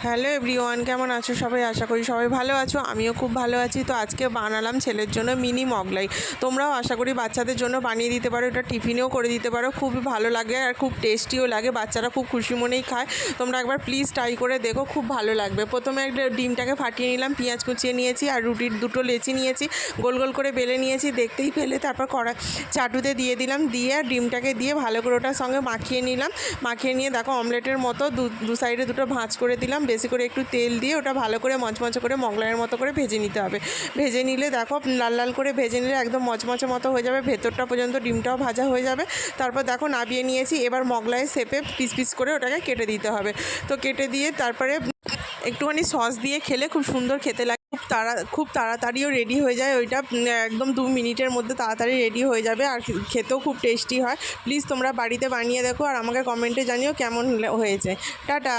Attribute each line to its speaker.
Speaker 1: Hello everyone, কেমন আছো সবাই? আশা করি সবাই ভালো আছো। আমিও খুব ভালো আছি। তো আজকে বানালাম ছেলের জন্য মিনি মোগলাই। তোমরাও আশা করি বাচ্চাদের জন্য বানিয়ে দিতে পারো, এটা টিফিনেও করে দিতে পারো। খুবই ভালো লাগে আর খুব টেস্টিও লাগে, বাচ্চারা খুব খুশি মনেই খায়। তোমরা একবার প্লিজ ট্রাই করে দেখো, খুব ভালো লাগবে। প্রথমে একটা ডিমটাকে ফাটিয়ে নিলাম, পেঁয়াজ কুচিয়ে নিয়েছি আর রুটির দুটো লেচি নিয়েছি, গোল গোল করে বেলে নিয়েছি, দেখতেই পেলে। তারপর চাটুতে দিয়ে দিলাম, দিয়ে ডিমটাকে দিয়ে ভালো করে ওটার সঙ্গে মাখিয়ে নিলাম। মাখিয়ে নিয়ে দেখো অমলেটের মতো দু সাইডে দুটো ভাঁজ করে দিলাম, বেশি করে একটু তেল দিয়ে ওটা ভালো করে মচমচে করে মোগলাইয়ের মতো করে ভেজে নিতে হবে। ভেজে নিলে দেখো লাল লাল করে ভেজে নিলে একদম মচমচে মতো হয়ে যাবে, ভেতরটা পর্যন্ত ডিমটাও ভাজা হয়ে যাবে। তারপর দেখো নাবিয়ে নিয়েছি। এবার মোগলাইয়ের শেপে পিস পিস করে ওটাকে কেটে দিতে হবে। তো কেটে দিয়ে তারপরে একটুখানি সস দিয়ে খেলে খুব সুন্দর খেতে লাগে। খুব তাড়াতাড়িও রেডি হয়ে যায় ওইটা, একদম 2 মিনিটের মধ্যে তাড়াতাড়ি রেডি হয়ে যাবে আর খেতেও খুব টেস্টি হয়। প্লিজ তোমরা বাড়িতে বানিয়ে দেখো আর আমাকে কমেন্টে জানিও কেমন হয়েছে। টাটা।